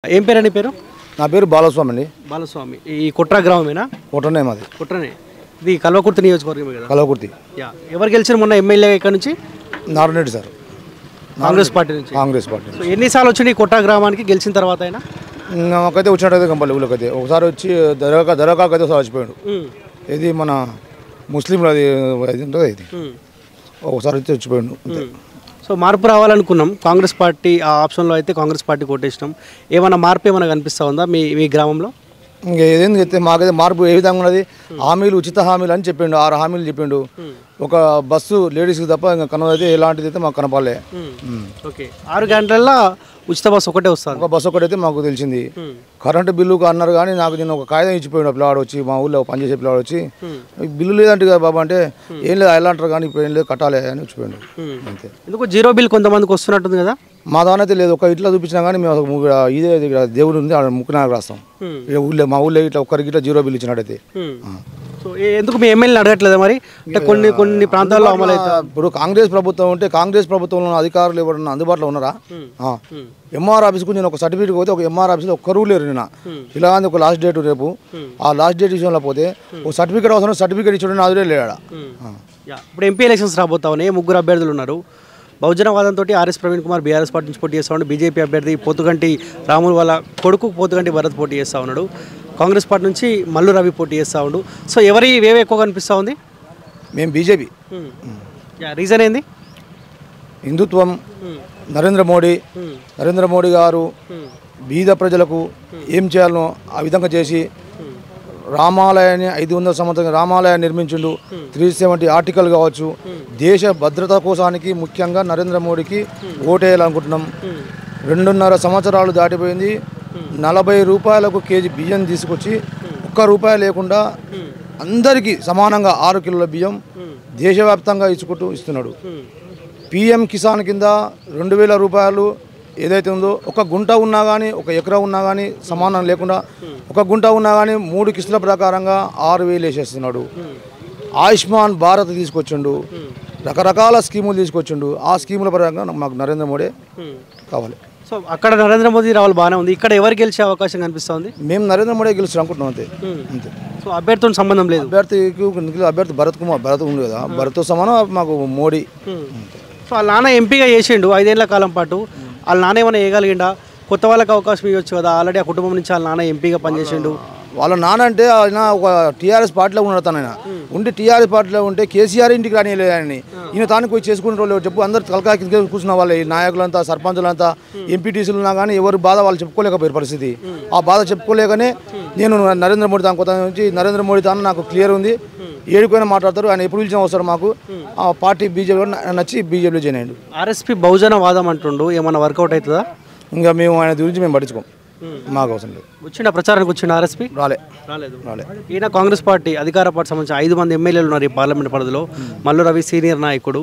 ఏం పేరు నీ పేరు? నా పేరు బాలస్వామి అండి. బాలస్వామి. ఈ కుట్ర గ్రామమేనా? కుట్రనే మాది. కుట్రనే. ఇది కల్వకుర్తి నియోజకవర్గమే కదా? కల్వకుర్తి. యా. ఎవరు గెలిచారు మొన్న ఎమ్మెల్యే ఇక్కడ నుంచి? నారాయణ సార్, కాంగ్రెస్ పార్టీ నుంచి. కాంగ్రెస్ పార్టీ. సో ఎన్నిసార్లు వచ్చింది ఈ కుట్ర గ్రామానికి గెలిచిన తర్వాత అయినా? నాకైతే వచ్చినట్టయితే కంపల్లి ఊళ్ళకైతే ఒకసారి వచ్చి దరకాకు అయితే ఒకసారి వచ్చిపోయాడు. ఇది మన ముస్లింలు అది ఉంటుంది, ఇది ఒకసారి వచ్చి వచ్చిపోయాడు. సో మార్పు రావాలనుకున్నాం కాంగ్రెస్ పార్టీ, ఆ ఆప్షన్లో అయితే కాంగ్రెస్ పార్టీ కొట్టేసినాం. ఏమైనా మార్పు ఏమైనా కనిపిస్తూ ఉందా మీ గ్రామంలో? ఇంకా ఏదేంది చెప్తే మాకైతే మార్పు ఏ విధంగా ఉన్నది, హామీలు ఉచిత హామీలు అని చెప్పిండు, 6 హామీలు చెప్పిండు. ఒక బస్సు లేడీస్కి తప్ప ఇంకా కనబడితే ఎలాంటిది అయితే మాకు కనపాలే. ఓకే, 6 గంటలలో ఉచిత బస్సు ఒకటే వస్తుంది. ఒక బస్సు ఒకటైతే మాకు తెలిసింది. కరెంటు బిల్లు అన్నారు కానీ నాకు నేను ఒక కాగితం ఇచ్చిపోయాడు పిల్లవాడు వచ్చి, మా ఊళ్ళో పనిచేసే పిల్లవాడు వచ్చి, బిల్లు లేదంటే కదా బాబా అంటే ఏం లేదు ఎలా అంటారు కానీ ఇప్పుడు ఏం లేదు కట్టాలి అని వచ్చిపోయాడు అంతే. ఎందుకు జీరో బిల్ కొంతమందికి వస్తున్నట్టుంది కదా? మా దాని అయితే లేదు, ఒక ఇట్లా చూపించినా కానీ మేము ఇదే దేవుడు ఉంది ముక్కునాకు రాస్తాం. ఊళ్ళో మా ఊళ్ళో ఇట్లా ఒక్కరికి ఇట్లా జీరో బిల్ ఇచ్చినట్టయితే. సో ఎందుకు మీ ఎమ్మెల్యేని అడగట్లేదా మరి? అంటే కొన్ని ప్రాంతాల్లో అమలు అవుతా. ఇప్పుడు కాంగ్రెస్ ప్రభుత్వం ఉంటే కాంగ్రెస్ ప్రభుత్వంలో అధికారులు ఎవరన్నా అందుబాటులో ఉన్నారా? ఎంఆర్ ఆఫీస్కు నేను ఒక సర్టిఫికేట్ పోతే ఒక ఎంఆర్ ఆఫీస్లో ఒక్కరూ లేరు. నిన్న ఇలా ఒక లాస్ట్ డేట్ రేపు, ఆ లాస్ట్ డేట్ విషయంలో పోతే ఒక సర్టిఫికేట్ అవసరం, సర్టిఫికేట్ ఇచ్చిన అదే లేడా. ఇప్పుడు ఎంపీ ఎలక్షన్స్ రాబోతా ఉన్నాయి, 3 అభ్యర్థులు ఉన్నారు. బహుజనవాదంతో RS Praveen Kumar BRS party నుంచి పోటీ చేస్తా ఉన్నాడు. బీజేపీ అభ్యర్థి పోతుగంటి రాములు వాళ్ళ కొడుకు పోతుగంటి భరత్ పోటీ చేస్తూ ఉన్నాడు. కాంగ్రెస్ పార్టీ నుంచి మల్లు రవి పోటీ చేస్తూ ఉండు. సో ఎవరి వేవే ఎక్కువ కనిపిస్తూ ఉంది? మేము బీజేపీ. రీజన్ ఏంది? హిందుత్వం, నరేంద్ర మోడీ గారు బీద ప్రజలకు ఏం చేయాలనో ఆ విధంగా చేసి రామాలయాన్ని 500 సంవత్సరాలు రామాలయాన్ని నిర్మించిండు. 370 ఆర్టికల్ కావచ్చు. దేశ భద్రత కోసానికి ముఖ్యంగా నరేంద్ర మోడీకి ఓటేయాలనుకుంటున్నాం. 2.5 సంవత్సరాలు దాటిపోయింది. 40 రూపాయలకు కేజీ బియ్యం తీసుకొచ్చి ₹1 లేకుండా అందరికీ సమానంగా 6 కిలోల బియ్యం దేశవ్యాప్తంగా ఇస్తున్నాడు. పిఎం కిసాన్ కింద 2000 రూపాయలు ఏదైతే ఉందో, ఒక గుంట ఉన్నా కానీ ఒక ఎకరా ఉన్నా కానీ సమానం లేకుండా, ఒక గుంట ఉన్నా కానీ 3 కిస్తుల ప్రకారంగా 6000 వేసేస్తున్నాడు. ఆయుష్మాన్ భారత్ తీసుకొచ్చిండు, రకరకాల స్కీములు తీసుకొచ్చిండు. ఆ స్కీముల పరంగా మాకు నరేంద్ర మోడీ కావాలి. సో అక్కడ నరేంద్ర మోదీ రావాలి బాగానే ఉంది, ఇక్కడ ఎవరు గెలిచే అవకాశం కనిపిస్తుంది? మేము నరేంద్ర మోడీ గెలుస్తాం అనుకుంటున్నాం అంతే. అంతే. సో అభ్యర్థితో సంబంధం లేదు. అభ్యర్థి భరత్ ఉంది కదా, భరత్తో సమానం మాకు మోడీ. సో వాళ్ళ నాన్న ఎంపీగా చేసిండు 5 ఏళ్ల కాలం పాటు. వాళ్ళ నాన్న ఏమైనా వేయగలిగిండా? కొత్త వాళ్ళకి అవకాశం ఇవ్వచ్చు కదా, ఆల్రెడీ ఆ కుటుంబం నుంచి వాళ్ళ నాన్న ఎంపీగా పనిచేసిండు. వాళ్ళ నాన్న అంటే ఆయన ఒక టీఆర్ఎస్ పార్టీలో ఉన్నాడు. తనైనా ఉండి టీఆర్ఎస్ పార్టీలో ఉంటే కేసీఆర్ ఇంటికి రానిలేదని ఈయన తానికి పోయి చేసుకునే వాళ్ళు చెప్పు. అందరు తలకాయ కూర్చున్న వాళ్ళే నాయకులంతా, సర్పంచులంతా, ఎంపీటీసీలు ఉన్నా కానీ ఎవరు బాధ వాళ్ళు చెప్పుకోలేకపోయారు పరిస్థితి. ఆ బాధ చెప్పుకోలేకనే నేను నరేంద్ర మోడీ తాను కొత్త నుంచి నరేంద్ర మోడీ తాను నాకు క్లియర్ ఉంది, ఏడుకైనా మాట్లాడతారు, ఆయన ఎప్పుడు పిలిచిన అవసరం మాకు. ఆ పార్టీ బీజేపీలో నచ్చి బీజేపీలో జాయిన్ అయ్యాడు. ఆర్ఎస్పీ బహుజనవాదం అంటుండు, ఏమన్నా వర్కౌట్ అవుతుందా? ఇంకా మేము ఆయన గురించి మేము పట్టించుకోం, మాకు అవసరం లేదు. వచ్చిండ ప్రచారానికి వచ్చిండ ఆర్ఎస్పీ? రాలేదు. ఈయన కాంగ్రెస్ పార్టీ అధికార పార్టీ సంబంధించి 5 మంది ఎమ్మెల్యేలు ఉన్నారు ఈ పార్లమెంట్ పరిధిలో. మల్లు రవి సీనియర్ నాయకుడు.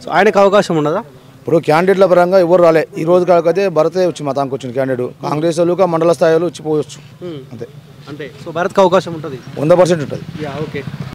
సో ఆయనకు అవకాశం ఉండదా? ఇప్పుడు క్యాండిడేట్ల పరంగా ఎవరు రాలే. ఈ రోజు కాకపోతే భరతే వచ్చి మా తానికి వచ్చింది క్యాండిడేట్. కాంగ్రెస్ వాళ్ళు మండల స్థాయిలో వచ్చిపోవచ్చు అంతే. సో భరత్కి అవకాశం ఉంటుంది, 100% ఉంటుంది. ఓకే.